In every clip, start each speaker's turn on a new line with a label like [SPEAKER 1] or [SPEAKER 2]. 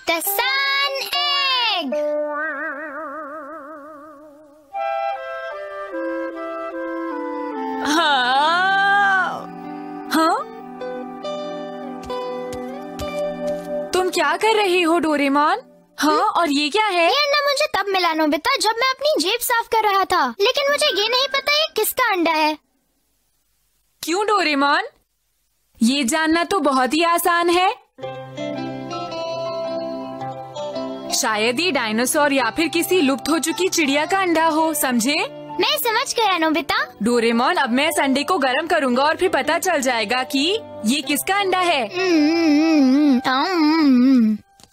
[SPEAKER 1] The sun egg.
[SPEAKER 2] हाँ? तुम क्या कर रही हो डोरेमोन? हाँ, और ये क्या है?
[SPEAKER 1] ये अंडा मुझे तब मिला नोबिता जब मैं अपनी जेब साफ कर रहा था, लेकिन मुझे ये नहीं पता ये किसका अंडा है।
[SPEAKER 2] क्यों डोरेमोन? ये जानना तो बहुत ही आसान है। शायद ये डायनासोर या फिर किसी लुप्त हो चुकी चिड़िया का अंडा हो, समझे?
[SPEAKER 1] मैं समझ गया नोबिता।
[SPEAKER 2] डोरेमोन, अब मैं इस अंडे को गर्म करूंगा और फिर पता चल जाएगा कि ये किसका अंडा है।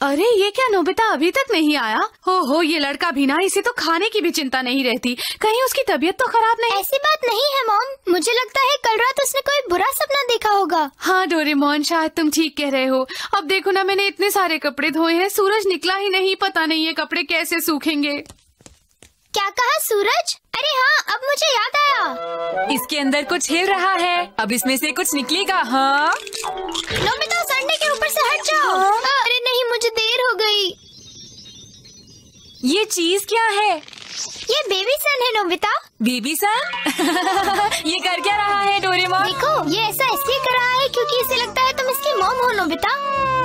[SPEAKER 3] अरे ये क्या नोबिता अभी तक नहीं आया? हो ये लड़का भी ना, इसे तो खाने की भी चिंता नहीं रहती। कहीं उसकी तबीयत तो खराब नहीं?
[SPEAKER 1] ऐसी बात नहीं है मॉम, मुझे लगता है कल रात उसने कोई बुरा सपना देखा होगा।
[SPEAKER 3] हाँ डोरेमोन, शायद तुम ठीक कह रहे हो। अब देखो ना, मैंने इतने सारे कपड़े धोए हैं, सूरज निकला ही नहीं, पता नहीं ये कपड़े कैसे सूखेंगे।
[SPEAKER 1] क्या कहा सूरज? अरे हाँ, अब मुझे याद आया।
[SPEAKER 2] इसके अंदर कुछ हिल रहा है, अब इसमें से कुछ निकलेगा। हाँ
[SPEAKER 1] नोबिता, उस अंडे के ऊपर से हट जाओ। अरे नहीं, मुझे देर हो गई।
[SPEAKER 2] ये चीज क्या है?
[SPEAKER 1] ये बेबी सन है नोबिता।
[SPEAKER 2] बेबी सन? ये कर क्या रहा है डोरेमोन?
[SPEAKER 1] देखो, ये ऐसा इसलिए कर रहा है क्योंकि इसे लगता है तुम इसकी मॉम हो नोबिता।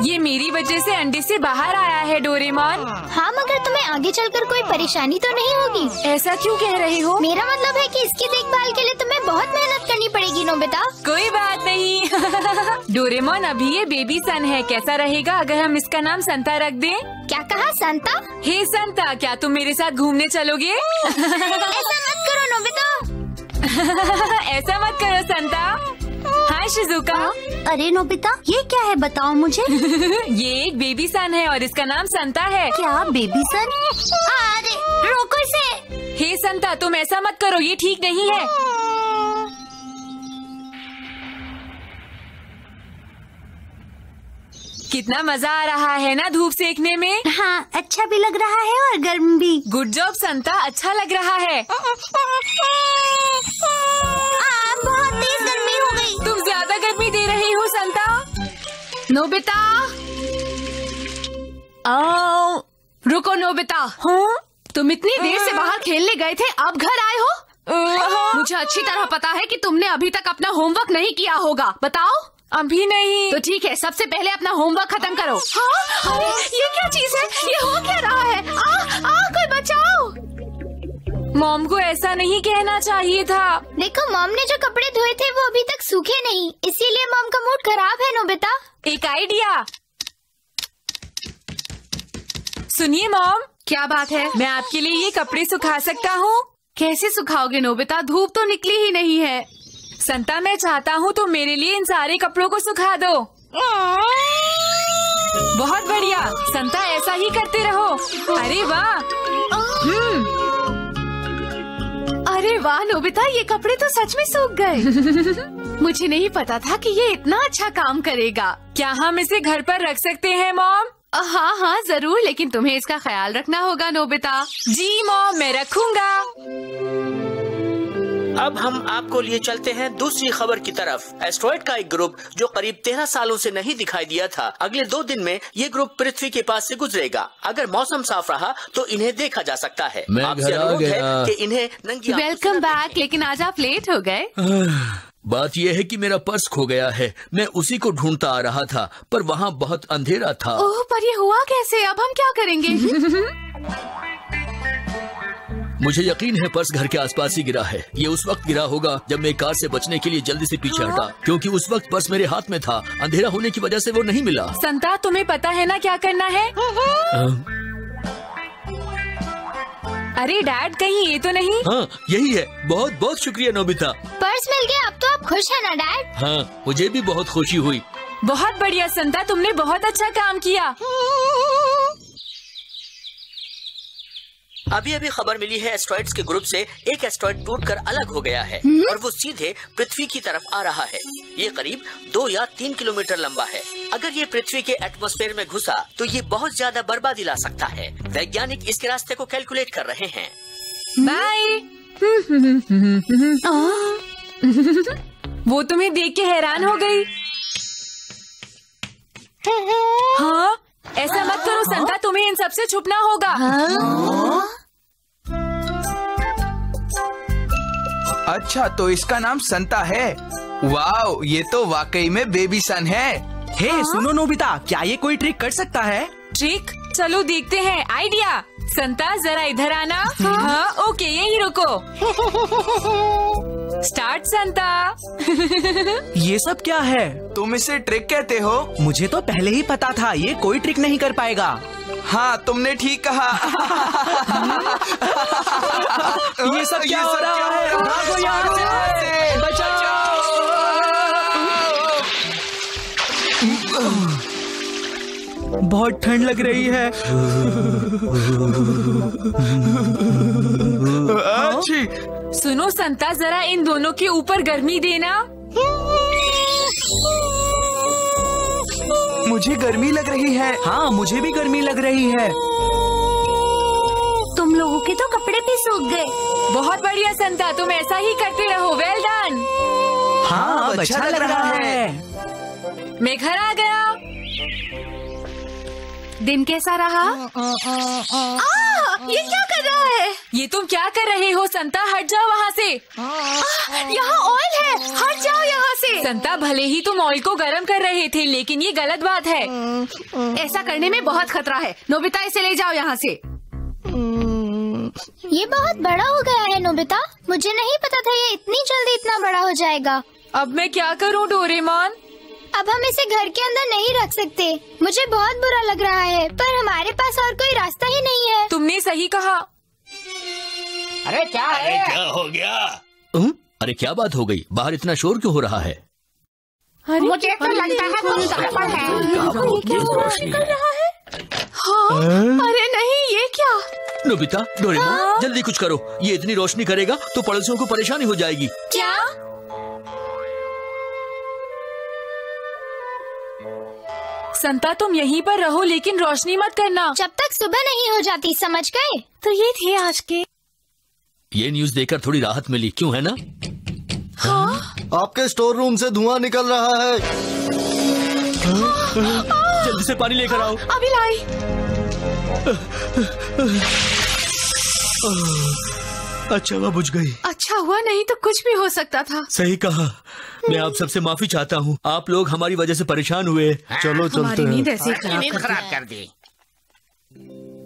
[SPEAKER 2] ये मेरी वजह से अंडे से बाहर आया है डोरेमोन।
[SPEAKER 1] हाँ, मगर तुम्हें आगे चलकर कोई परेशानी तो नहीं होगी?
[SPEAKER 2] ऐसा क्यों कह रहे हो?
[SPEAKER 1] मेरा मतलब है कि इसकी देखभाल के लिए तुम्हें बहुत मेहनत करनी पड़ेगी नोबिता।
[SPEAKER 2] कोई बात नहीं। डोरेमोन, अभी ये बेबी सन है, कैसा रहेगा अगर हम इसका नाम संता रख दें?
[SPEAKER 1] क्या कहा संता?
[SPEAKER 2] हे संता, क्या तुम मेरे साथ घूमने चलोगे?
[SPEAKER 1] ऐसा मत करो नोबिता।
[SPEAKER 2] ऐसा मत करो संता। Hi Shizuka.
[SPEAKER 1] अरे नोबिता, ये क्या है बताओ मुझे।
[SPEAKER 2] ये एक बेबी सन है और इसका नाम संता है।
[SPEAKER 1] क्या बेबी सन? अरे रोको इसे।
[SPEAKER 2] हे संता, तुम ऐसा मत करो, ये ठीक नहीं है। कितना मजा आ रहा है ना धूप सेकने में।
[SPEAKER 1] हाँ, अच्छा भी लग रहा है और गर्म भी।
[SPEAKER 2] गुड जॉब संता, अच्छा लग रहा है।
[SPEAKER 1] बहुत तेज गर्मी हो गई।
[SPEAKER 2] तुम ज्यादा गर्मी दे रही हो संता।
[SPEAKER 3] नोबिता, रुको नोबिता।
[SPEAKER 2] हाँ?
[SPEAKER 3] तुम इतनी देर से बाहर खेलने गए थे, अब घर आए हो? मुझे अच्छी तरह पता है कि तुमने अभी तक अपना होमवर्क नहीं किया होगा। बताओ।
[SPEAKER 2] अभी नहीं।
[SPEAKER 3] तो ठीक है, सबसे पहले अपना होमवर्क खत्म करो। हाँ? अरे ये क्या चीज है? ये हो क्या रहा है? कोई बचाओ।
[SPEAKER 2] मॉम को ऐसा नहीं कहना चाहिए था।
[SPEAKER 1] देखो, मॉम ने जो कपड़े धोए थे वो अभी तक सूखे नहीं, इसीलिए मॉम का मूड खराब है नोबिता।
[SPEAKER 2] एक आइडिया सुनिए मॉम।
[SPEAKER 3] क्या बात है?
[SPEAKER 2] मैं आपके लिए ये कपड़े सुखा सकता हूँ।
[SPEAKER 3] कैसे सुखाओगे नोबिता? धूप तो निकली ही नहीं है।
[SPEAKER 2] संता, मैं चाहता हूँ तुम मेरे लिए इन सारे कपड़ों को सुखा दो। बहुत बढ़िया संता, ऐसा ही करते रहो। अरे वाह।
[SPEAKER 3] अरे वाह नोबिता, ये कपड़े तो सच में सूख गए। मुझे नहीं पता था कि ये इतना अच्छा काम करेगा।
[SPEAKER 2] क्या हम इसे घर पर रख सकते हैं मॉम?
[SPEAKER 3] हाँ हाँ जरूर, लेकिन तुम्हें इसका ख्याल रखना होगा नोबिता।
[SPEAKER 2] जी मॉम, मैं रखूंगा।
[SPEAKER 4] अब हम आपको लिए चलते हैं दूसरी खबर की तरफ। एस्ट्रॉइड का एक ग्रुप जो करीब 13 सालों से नहीं दिखाई दिया था, अगले 2 दिन में ये ग्रुप पृथ्वी के पास से गुजरेगा। अगर मौसम साफ रहा तो इन्हें देखा जा सकता है। आपसे अनुरोध है कि इन्हें नंगी आंखों से
[SPEAKER 3] वेलकम
[SPEAKER 4] न
[SPEAKER 3] बैक।
[SPEAKER 4] देखें।
[SPEAKER 3] लेकिन आज आप लेट हो गए।
[SPEAKER 5] बात यह है कि मेरा पर्स खो गया है। मैं उसी को ढूंढता आ रहा था, पर वहाँ बहुत अंधेरा था।
[SPEAKER 3] ओह, पर ये हुआ कैसे? अब हम क्या करेंगे?
[SPEAKER 5] मुझे यकीन है पर्स घर के आसपास ही गिरा है। ये उस वक्त गिरा होगा जब मैं कार से बचने के लिए जल्दी से पीछे हटा, क्योंकि उस वक्त पर्स मेरे हाथ में था। अंधेरा होने की वजह से वो नहीं मिला।
[SPEAKER 2] संता, तुम्हें पता है ना क्या करना है? अरे डैड, कहीं ये तो नहीं?
[SPEAKER 5] हाँ, यही है। बहुत बहुत शुक्रिया नोबिता।
[SPEAKER 1] पर्स मिल गया, अब तो आप खुश है ना डैड?
[SPEAKER 5] हाँ, मुझे भी बहुत खुशी हुई।
[SPEAKER 2] बहुत बढ़िया संता, तुमने बहुत अच्छा काम किया।
[SPEAKER 4] अभी अभी खबर मिली है एस्ट्रॉइड्स के ग्रुप से एक एस्ट्रॉइड टूटकर अलग हो गया है और वो सीधे पृथ्वी की तरफ आ रहा है। ये करीब 2 या 3 किलोमीटर लंबा है। अगर ये पृथ्वी के एटमॉस्फेयर में घुसा तो ये बहुत ज्यादा बर्बादी ला सकता है। वैज्ञानिक इसके रास्ते को कैलकुलेट कर रहे हैं।
[SPEAKER 2] बाय। वो तुम्हें देख के हैरान हो गई। हाँ, ऐसा मत करो संता, तुम्हें इन सबसे छुपना होगा।
[SPEAKER 6] अच्छा, तो इसका नाम संता है। वाओ, ये तो वाकई में बेबी सन है।
[SPEAKER 7] हे सुनो नोबिता, क्या ये कोई ट्रिक कर सकता है?
[SPEAKER 2] ट्रिक? चलो देखते हैं। आइडिया। संता जरा इधर आना। हाँ, ओके, यही रुको। स्टार्ट संता।
[SPEAKER 7] ये सब क्या है?
[SPEAKER 6] तुम इसे ट्रिक कहते हो?
[SPEAKER 7] मुझे तो पहले ही पता था ये कोई ट्रिक नहीं कर पाएगा।
[SPEAKER 6] हाँ, तुमने ठीक कहा।
[SPEAKER 7] ये सब क्या हो रहा है? भागो यहाँ से, बचाओ। बहुत ठंड लग रही है।
[SPEAKER 6] अच्छी।
[SPEAKER 2] सुनो संता, जरा इन दोनों के ऊपर गर्मी देना।
[SPEAKER 6] मुझे गर्मी लग रही है।
[SPEAKER 7] हाँ, मुझे भी गर्मी लग रही है।
[SPEAKER 1] तुम लोगों के तो कपड़े भी सूख गए।
[SPEAKER 2] बहुत बढ़िया संता, तुम ऐसा ही करते रहो। Well done.
[SPEAKER 7] हाँ, अब अच्छा लग रहा है।
[SPEAKER 2] मैं घर आ गया।
[SPEAKER 3] दिन कैसा रहा? ये क्या कर रहा है?
[SPEAKER 2] ये तुम क्या कर रहे हो संता? हट जाओ वहाँ से।
[SPEAKER 3] यहाँ ऑयल है, हट जाओ यहाँ से।
[SPEAKER 2] संता, भले ही तुम ऑयल को गर्म कर रहे थे, लेकिन ये गलत बात है।
[SPEAKER 3] ऐसा करने में बहुत खतरा है। नोबिता, इसे ले जाओ यहाँ से।
[SPEAKER 1] ये बहुत बड़ा हो गया है नोबिता, मुझे नहीं पता था ये इतनी जल्दी इतना बड़ा हो जाएगा।
[SPEAKER 2] अब मैं क्या करूँ डोरेमोन?
[SPEAKER 1] अब हम इसे घर के अंदर नहीं रख सकते। मुझे बहुत बुरा लग रहा है, पर हमारे पास और कोई रास्ता ही नहीं है।
[SPEAKER 2] तुमने सही कहा।
[SPEAKER 4] अरे क्या हो गया?
[SPEAKER 5] अरे क्या बात हो गई? बाहर इतना शोर क्यों हो रहा है?
[SPEAKER 3] मुझे तो लगता है कुछ गड़बड़ है।
[SPEAKER 1] रोशनी कर रहा है।
[SPEAKER 3] हाँ, अरे नहीं, ये क्या?
[SPEAKER 5] नोबिता, डोरेमोन, जल्दी कुछ करो। ये इतनी रोशनी करेगा तो पड़ोसियों को परेशानी हो जाएगी।
[SPEAKER 2] क्या? संता, तुम यहीं पर रहो, लेकिन रोशनी मत करना
[SPEAKER 1] जब तक सुबह नहीं हो जाती, समझ गए?
[SPEAKER 3] तो ये थे आज के।
[SPEAKER 5] ये न्यूज़ देखकर थोड़ी राहत मिली, क्यों है ना?
[SPEAKER 3] हाँ?
[SPEAKER 8] आपके स्टोर रूम से धुआं निकल रहा है।
[SPEAKER 5] जल्दी से पानी लेकर आओ।
[SPEAKER 3] अभी लाई।
[SPEAKER 5] अच्छा हुआ बुझ गई।
[SPEAKER 3] अच्छा हुआ, नहीं तो कुछ भी हो सकता था।
[SPEAKER 5] सही कहा। मैं आप सबसे माफी चाहता हूँ। आप लोग हमारी वजह से परेशान हुए। चलो चलते
[SPEAKER 3] नींद
[SPEAKER 5] हैं।
[SPEAKER 3] ऐसे ही
[SPEAKER 4] खराब कर दी।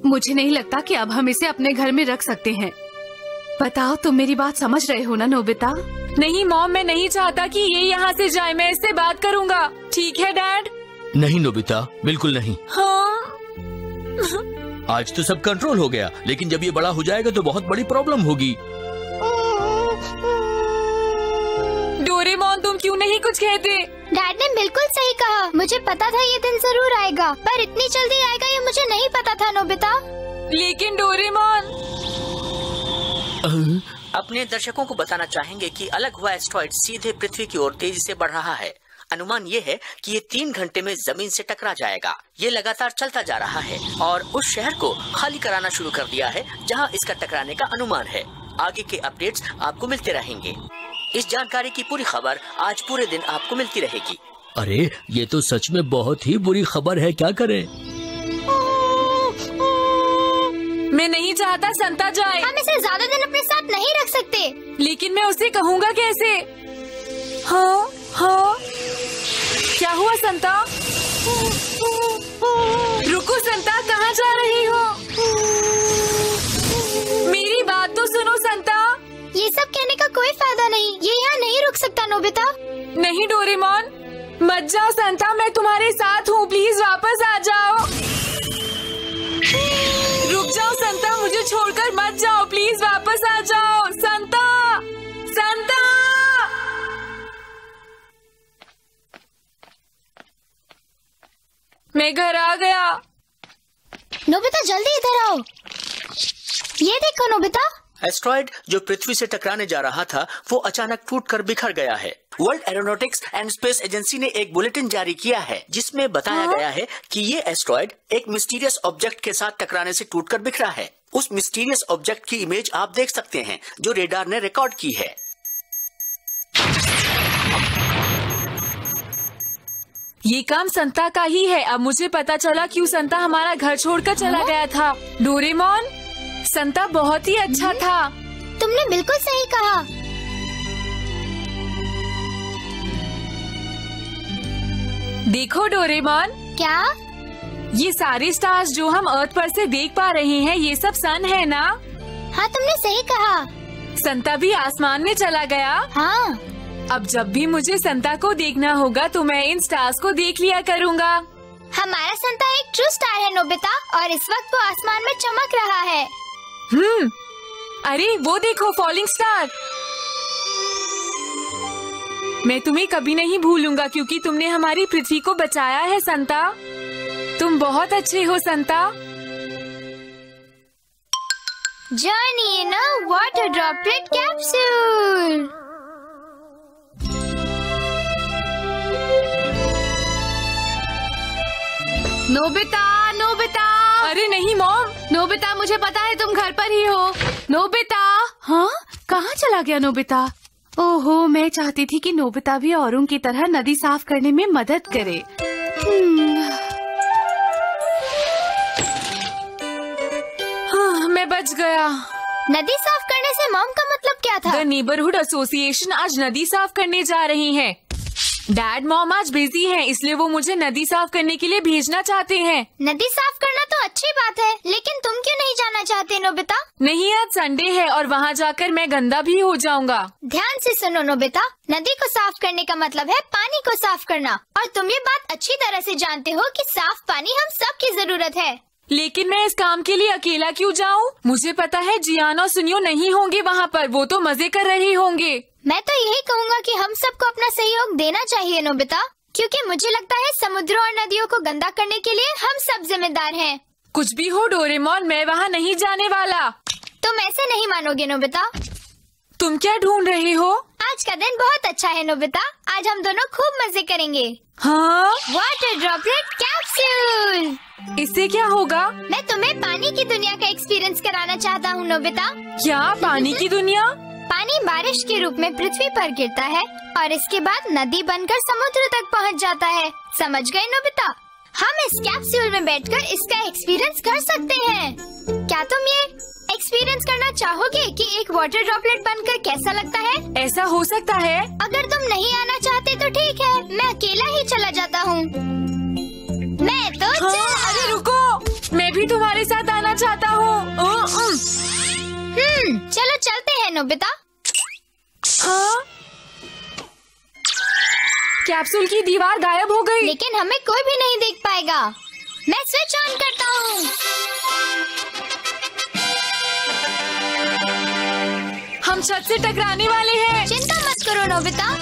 [SPEAKER 3] मुझे नहीं लगता कि अब हम इसे अपने घर में रख सकते हैं। बताओ, तुम मेरी बात समझ रहे हो ना नोबिता?
[SPEAKER 2] नहीं मॉम, मैं नहीं चाहता कि ये यहाँ से जाए। मैं इससे बात करूँगा। ठीक है डैड?
[SPEAKER 5] नहीं नोबिता, बिल्कुल नहीं।
[SPEAKER 2] हाँ।
[SPEAKER 5] आज तो सब कंट्रोल हो गया, लेकिन जब ये बड़ा हो जाएगा तो बहुत बड़ी प्रॉब्लम होगी।
[SPEAKER 2] डोरेमोन, तुम क्यों नहीं कुछ कहते?
[SPEAKER 1] डैड ने बिल्कुल सही कहा। मुझे पता था ये दिन जरूर आएगा, पर इतनी जल्दी आएगा ये मुझे नहीं पता था नोबिता।
[SPEAKER 2] लेकिन डोरेमोन,
[SPEAKER 4] अपने दर्शकों को बताना चाहेंगे कि अलग हुआ एस्ट्रॉइड सीधे पृथ्वी की ओर तेजी से बढ़ रहा है। अनुमान ये है कि ये 3 घंटे में जमीन से टकरा जाएगा। ये लगातार चलता जा रहा है और उस शहर को खाली कराना शुरू कर दिया है जहां इसका टकराने का अनुमान है। आगे के अपडेट्स आपको मिलते रहेंगे। इस जानकारी की पूरी खबर आज पूरे दिन आपको मिलती रहेगी।
[SPEAKER 5] अरे ये तो सच में बहुत ही बुरी खबर है, क्या करें?
[SPEAKER 2] मैं नहीं चाहता संता जाए।
[SPEAKER 1] हम इसे ज्यादा दिन अपने साथ नहीं रख सकते।
[SPEAKER 2] लेकिन मैं उसे कहूँगा कैसे? हाँ हाँ, क्या हुआ संता? रुको संता, कहाँ जा रही हो? मेरी बात तो सुनो संता।
[SPEAKER 1] ये सब कहने का कोई फायदा नहीं, ये यहाँ नहीं रुक सकता नोबिता।
[SPEAKER 2] नहीं डोरेमोन, मत जाओ संता, मैं तुम्हारे साथ हूँ। प्लीज वापस आ जाओ। रुक जाओ संता, मुझे छोड़कर मत जाओ। प्लीज वापस आ जाओ संता। संता, मैं घर आ गया।
[SPEAKER 1] नोबिता जल्दी इधर आओ। ये देखो नोबिता।
[SPEAKER 4] एस्ट्रॉइड जो पृथ्वी से टकराने जा रहा था वो अचानक टूटकर बिखर गया है। World aeronautics and space agency ने एक बुलेटिन जारी किया है जिसमें बताया गया है कि ये एस्ट्रॉइड एक मिस्टीरियस ऑब्जेक्ट के साथ टकराने से टूटकर बिखरा है। उस मिस्टीरियस ऑब्जेक्ट की इमेज आप देख सकते हैं जो रेडार ने रिकॉर्ड की है।
[SPEAKER 2] ये काम संता का ही है। अब मुझे पता चला क्यों संता हमारा घर छोड़कर चला गया था। डोरेमोन, संता बहुत ही अच्छा था।
[SPEAKER 1] तुमने बिल्कुल सही कहा।
[SPEAKER 2] देखो डोरेमोन,
[SPEAKER 1] क्या?
[SPEAKER 2] ये सारे स्टार्स जो हम अर्थ पर से देख पा रहे हैं, ये सब सन है ना?
[SPEAKER 1] हाँ, तुमने सही कहा।
[SPEAKER 2] संता भी आसमान में चला गया।
[SPEAKER 1] हाँ।
[SPEAKER 2] अब जब भी मुझे संता को देखना होगा तो मैं इन स्टार्स को देख लिया करूँगा।
[SPEAKER 1] हमारा संता एक ट्रू स्टार है नोबिता, और इस वक्त वो आसमान में चमक रहा है।
[SPEAKER 2] अरे वो देखो, फॉलिंग स्टार। मैं तुम्हें कभी नहीं भूलूंगा क्योंकि तुमने हमारी पृथ्वी को बचाया है संता। तुम बहुत अच्छे हो Santa.
[SPEAKER 1] Journey in a water droplet capsule.
[SPEAKER 3] Nobita, Nobita.
[SPEAKER 2] अरे नहीं मॉम।
[SPEAKER 3] नोबिता, मुझे पता है तुम घर पर ही हो। नोबिता। हाँ, कहाँ चला गया नोबिता? ओहो, मैं चाहती थी कि नोबिता भी औरों की तरह नदी साफ करने में मदद करे।
[SPEAKER 2] हाँ, मैं बच गया।
[SPEAKER 1] नदी साफ करने से मॉम का मतलब क्या था?
[SPEAKER 2] द नेबरहुड एसोसिएशन आज नदी साफ करने जा रही है। डैड मॉम आज बिजी हैं, इसलिए वो मुझे नदी साफ करने के लिए भेजना चाहते हैं।
[SPEAKER 1] नदी साफ करना तो अच्छी बात है, लेकिन तुम क्यों नहीं जाना चाहते नोबिता?
[SPEAKER 2] नहीं, आज संडे है और वहाँ जाकर मैं गंदा भी हो जाऊंगा।
[SPEAKER 1] ध्यान से सुनो नोबिता, नदी को साफ करने का मतलब है पानी को साफ करना, और तुम ये बात अच्छी तरह से जानते हो कि साफ पानी हम सबकी जरूरत है।
[SPEAKER 2] लेकिन मैं इस काम के लिए अकेला क्यों जाऊँ? मुझे पता है जियान और सुनियो नहीं होंगे वहाँ पर, वो तो मजे कर रहे होंगे।
[SPEAKER 1] मैं तो यही कहूँगा कि हम सबको अपना सहयोग देना चाहिए नोबिता, क्योंकि मुझे लगता है समुद्रों और नदियों को गंदा करने के लिए हम सब जिम्मेदार हैं।
[SPEAKER 2] कुछ भी हो डोरेमोन, मैं वहाँ नहीं जाने वाला।
[SPEAKER 1] तुम ऐसे नहीं मानोगे नोबिता।
[SPEAKER 2] तुम क्या ढूंढ रहे हो?
[SPEAKER 1] आज का दिन बहुत अच्छा है नोबिता, आज हम दोनों खूब मजे करेंगे।
[SPEAKER 2] हाँ?
[SPEAKER 1] Water droplet capsule.
[SPEAKER 2] इससे क्या होगा?
[SPEAKER 1] मैं तुम्हें पानी की दुनिया का एक्सपीरियंस कराना चाहता हूँ नोबिता।
[SPEAKER 2] क्या पानी की दुनिया?
[SPEAKER 1] पानी बारिश के रूप में पृथ्वी पर गिरता है और इसके बाद नदी बनकर समुद्र तक पहुँच जाता है। समझ गए नोबिता? हम इस कैप्सूल में बैठकर इसका एक्सपीरियंस कर सकते हैं। क्या तुम ये एक्सपीरियंस करना चाहोगे कि एक वाटर ड्रॉपलेट बनकर कैसा लगता है?
[SPEAKER 2] ऐसा हो सकता है।
[SPEAKER 1] अगर तुम नहीं आना चाहते तो ठीक है, मैं अकेला ही चला जाता हूँ। मैं तो
[SPEAKER 2] अरे रुको, मैं भी तुम्हारे साथ आना चाहता हूँ।
[SPEAKER 1] चलो चलते हैं नोबिता।
[SPEAKER 2] हाँ? कैप्सूल की दीवार गायब हो गई।
[SPEAKER 1] लेकिन हमें कोई भी नहीं देख पाएगा। मैं स्विच ऑन करता हूँ।
[SPEAKER 2] हम छत से टकराने वाले हैं।
[SPEAKER 1] चिंता मत करो नोबिता।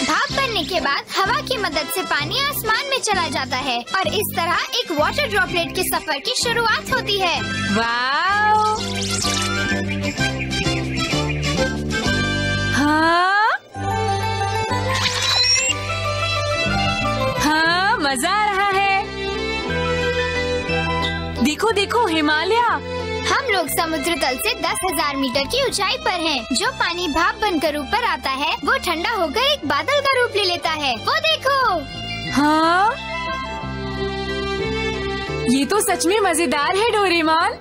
[SPEAKER 1] भाप बनने के बाद हवा की मदद से पानी आसमान में चला जाता है और इस तरह एक वाटर ड्रॉपलेट के सफर की शुरुआत होती है।
[SPEAKER 2] वाओ! हाँ? हाँ, मजा आ रहा है। देखो देखो, हिमालय।
[SPEAKER 1] हम लोग समुद्र तल से 10,000 मीटर की ऊंचाई पर हैं। जो पानी भाप बनकर ऊपर आता है वो ठंडा होकर एक बादल का रूप ले लेता है। वो देखो।
[SPEAKER 2] हाँ? ये तो सच में मजेदार है डोरेमोन।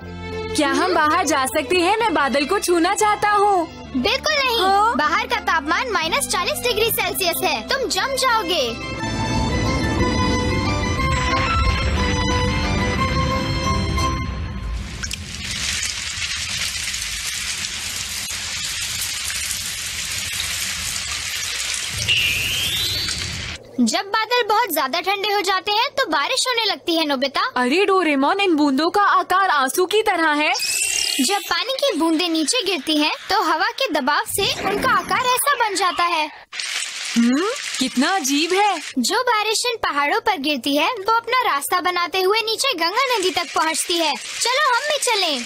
[SPEAKER 2] क्या हम बाहर जा सकते हैं? मैं बादल को छूना चाहता हूँ।
[SPEAKER 1] बिल्कुल नहीं।
[SPEAKER 2] हाँ?
[SPEAKER 1] बाहर का तापमान -40 डिग्री सेल्सियस है, तुम जम जाओगे। जब बादल बहुत ज्यादा ठंडे हो जाते हैं तो बारिश होने लगती है नोबिता।
[SPEAKER 2] अरे डोरेमोन, इन बूंदों का आकार आंसू की तरह है।
[SPEAKER 1] जब पानी की बूंदें नीचे गिरती हैं, तो हवा के दबाव से उनका आकार ऐसा बन जाता है।
[SPEAKER 2] कितना अजीब है।
[SPEAKER 1] जो बारिश इन पहाड़ों पर गिरती है वो अपना रास्ता बनाते हुए नीचे गंगा नदी तक पहुंचती है। चलो हम भी चलें।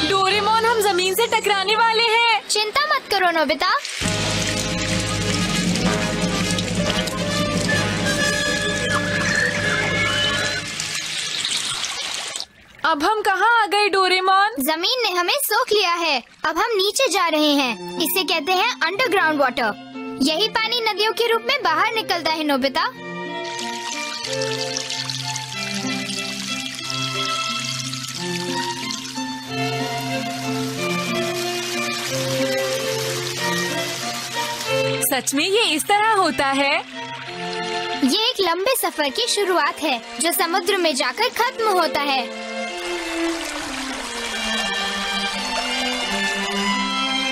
[SPEAKER 2] डोरेमोन, हम जमीन से टकराने वाले हैं।
[SPEAKER 1] चिंता मत करो नोबिता।
[SPEAKER 2] अब हम कहाँ आ गए डोरेमोन?
[SPEAKER 1] जमीन ने हमें सोख लिया है। अब हम नीचे जा रहे हैं। इसे कहते हैं अंडरग्राउंड वाटर। यही पानी नदियों के रूप में बाहर निकलता है नोबिता।
[SPEAKER 2] सच में ये इस तरह होता है?
[SPEAKER 1] ये एक लंबे सफर की शुरुआत है जो समुद्र में जाकर खत्म होता है।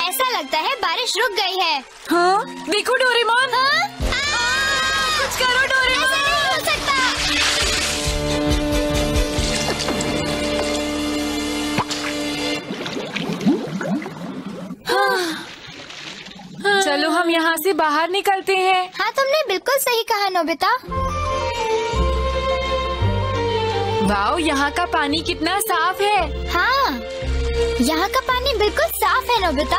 [SPEAKER 1] ऐसा लगता है बारिश रुक गई है।
[SPEAKER 2] हाँ? देखो डोरेमोन।
[SPEAKER 1] हाँ?
[SPEAKER 2] कुछ करो डोरेमोन।
[SPEAKER 1] ऐसा नहीं हो सकता।
[SPEAKER 2] चलो हम यहाँ से बाहर निकलते हैं।
[SPEAKER 1] हाँ, तुमने बिल्कुल सही कहा नोबिता।
[SPEAKER 2] वाओ, यहाँ का पानी कितना साफ है।
[SPEAKER 1] हाँ, यहाँ का पानी बिल्कुल साफ है नोबिता।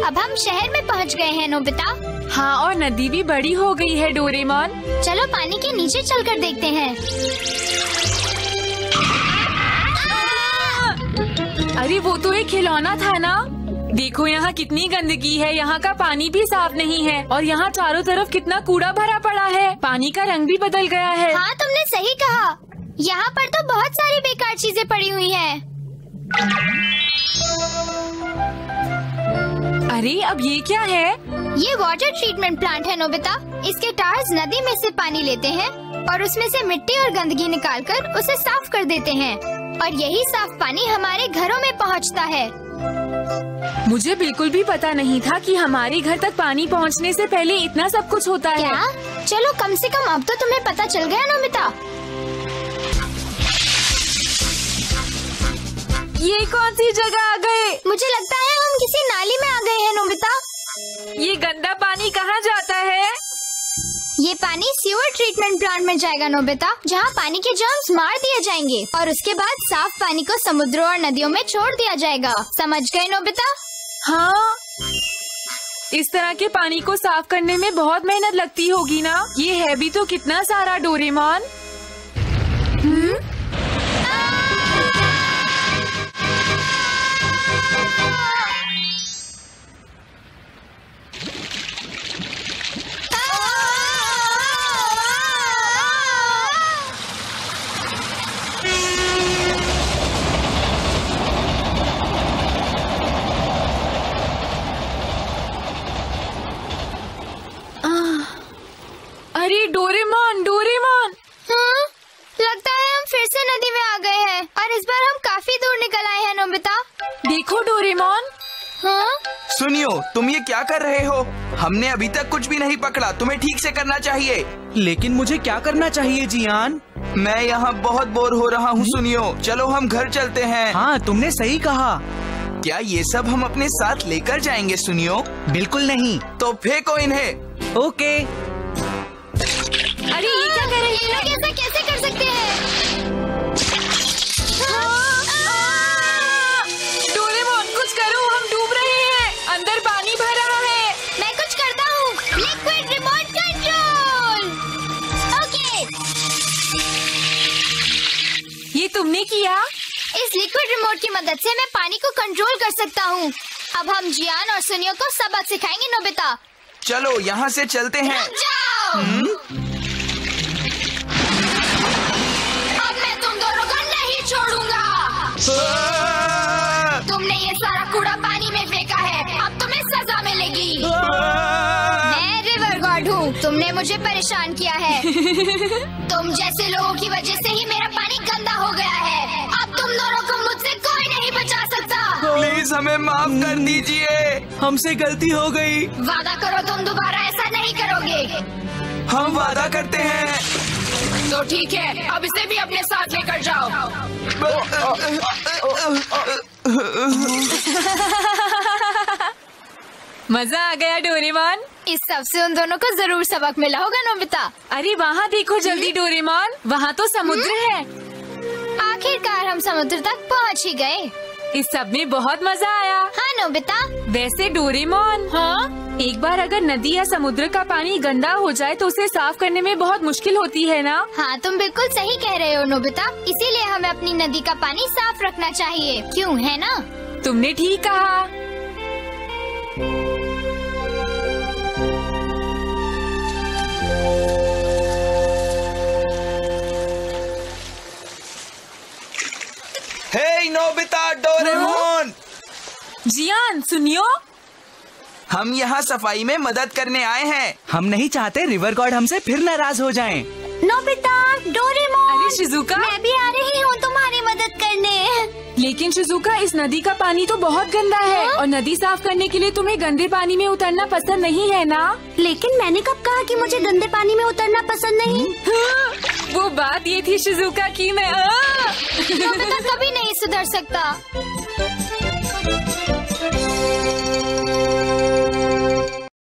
[SPEAKER 1] अब हम शहर में पहुँच गए हैं नोबिता।
[SPEAKER 2] हाँ, और नदी भी बड़ी हो गई है डोरेमोन।
[SPEAKER 1] चलो पानी के नीचे चलकर देखते हैं।
[SPEAKER 2] अरे वो तो एक खिलौना था ना। देखो यहाँ कितनी गंदगी है। यहाँ का पानी भी साफ नहीं है और यहाँ चारों तरफ कितना कूड़ा भरा पड़ा है। पानी का रंग भी बदल गया है।
[SPEAKER 1] हाँ, तुमने सही कहा। यहाँ पर तो बहुत सारी बेकार चीजें पड़ी हुई हैं।
[SPEAKER 2] अरे अब ये क्या है?
[SPEAKER 1] ये वाटर ट्रीटमेंट प्लांट है नोबिता। इसके टायर्स नदी में से पानी लेते हैं और उसमें से मिट्टी और गंदगी निकालकर उसे साफ कर देते हैं और यही साफ पानी हमारे घरों में पहुंचता है।
[SPEAKER 2] मुझे बिल्कुल भी पता नहीं था कि हमारे घर तक पानी पहुंचने से पहले इतना सब कुछ होता है।
[SPEAKER 1] क्या? चलो कम से कम अब तो तुम्हें पता चल गया नोबिता।
[SPEAKER 2] ये कौन सी जगह आ गए?
[SPEAKER 1] मुझे लगता है हम किसी नाली में आ गए हैं नोबिता।
[SPEAKER 2] ये गंदा पानी कहाँ जाता है?
[SPEAKER 1] ये पानी सीवर ट्रीटमेंट प्लांट में जाएगा नोबिता, जहाँ पानी के जर्म्स मार दिए जाएंगे और उसके बाद साफ पानी को समुद्रों और नदियों में छोड़ दिया जाएगा। समझ गए नोबिता?
[SPEAKER 2] हाँ, इस तरह के पानी को साफ करने में बहुत मेहनत लगती होगी ना। ये है भी तो कितना सारा डोरेमोन। अरे डोरेमोन, डोरेमोन।
[SPEAKER 1] हाँ? लगता है हम फिर से नदी में आ गए हैं और इस बार हम काफी दूर निकल आए हैं नोबिता।
[SPEAKER 2] देखो डोरेमोन।
[SPEAKER 1] हाँ?
[SPEAKER 6] सुनियो, तुम ये क्या कर रहे हो? हमने अभी तक कुछ भी नहीं पकड़ा। तुम्हें ठीक से करना चाहिए।
[SPEAKER 7] लेकिन मुझे क्या करना चाहिए जियान?
[SPEAKER 6] मैं यहाँ बहुत बोर हो रहा हूँ। सुनियो, चलो हम घर चलते हैं।
[SPEAKER 7] हाँ, तुमने सही कहा।
[SPEAKER 6] क्या ये सब हम अपने साथ लेकर जाएंगे? सुनियो,
[SPEAKER 7] बिल्कुल नहीं।
[SPEAKER 6] तो फेंको इन्हें।
[SPEAKER 7] ओके।
[SPEAKER 2] अरे ये क्या कर रही
[SPEAKER 1] ये
[SPEAKER 2] है?
[SPEAKER 1] लोग ऐसा कैसे कर सकते हैं?
[SPEAKER 2] डोरेमोन कुछ करो, हम डूब रहे हैं। अंदर पानी भर रहा है।
[SPEAKER 1] मैं कुछ करता हूँ। Liquid remote control. ओके।
[SPEAKER 2] ये तुमने किया?
[SPEAKER 1] इस लिक्विड रिमोट की मदद से मैं पानी को कंट्रोल कर सकता हूँ। अब हम जियान और सुनियो को सबक सिखाएंगे नोबिता।
[SPEAKER 6] चलो यहाँ से चलते हैं।
[SPEAKER 1] रुक जाओ। अब मैं तुम दोनों को नहीं छोड़ूंगा। तुमने ये सारा कूड़ा पानी में फेंका है। अब तुम्हें सजा मिलेगी। मैं रिवर गॉड हूँ। तुमने मुझे परेशान किया है। तुम जैसे लोगों की वजह से ही मेरा पानी गंदा हो गया है। अब तुम दोनों को मुझसे कोई नहीं बचा सकता।
[SPEAKER 6] प्लीज हमें माफ कर दीजिए।
[SPEAKER 7] हमसे गलती हो गई।
[SPEAKER 1] वादा करो तुम दोबारा ऐसा नहीं करोगे।
[SPEAKER 6] हम वादा करते हैं।
[SPEAKER 3] तो ठीक है, अब इसे भी अपने साथ लेकर जाओ।
[SPEAKER 2] मजा आ गया डोरेमोन।
[SPEAKER 1] इस सब से उन दोनों को जरूर सबक मिला होगा नोबिता।
[SPEAKER 2] अरे वहाँ देखो जल्दी डोरेमोन, वहाँ तो समुद्र है।
[SPEAKER 1] आखिरकार हम समुद्र तक पहुँच ही गए।
[SPEAKER 2] इस सब में बहुत मजा आया।
[SPEAKER 1] हाँ नोबिता।
[SPEAKER 2] वैसे डोरेमोन,
[SPEAKER 1] हाँ
[SPEAKER 2] एक बार अगर नदी या समुद्र का पानी गंदा हो जाए तो उसे साफ करने में बहुत मुश्किल होती है ना?
[SPEAKER 1] हाँ तुम बिल्कुल सही कह रहे हो नोबिता, इसीलिए हमें अपनी नदी का पानी साफ रखना चाहिए, क्यों है ना?
[SPEAKER 2] तुमने ठीक कहा।
[SPEAKER 6] हे नोबिता, डोरेमोन,
[SPEAKER 2] जियान सुनियो,
[SPEAKER 6] हम यहाँ सफाई में मदद करने आए हैं। हम नहीं चाहते रिवर गॉड हमसे फिर नाराज हो जाएं।
[SPEAKER 1] नोबिता, डोरेमोन,
[SPEAKER 2] अरे शिजुका,
[SPEAKER 1] मैं भी आ रही हूँ तुम्हारी मदद करने।
[SPEAKER 2] लेकिन शिजुका, इस नदी का पानी तो बहुत गंदा है और नदी साफ करने के लिए तुम्हें गंदे पानी में उतरना पसंद नहीं है ना?
[SPEAKER 1] लेकिन मैंने कब कहा कि मुझे गंदे पानी में उतरना पसंद नहीं?
[SPEAKER 2] वो बात ये थी शिजुका कि मैं
[SPEAKER 1] नोबिता कभी नहीं सुधर सकता।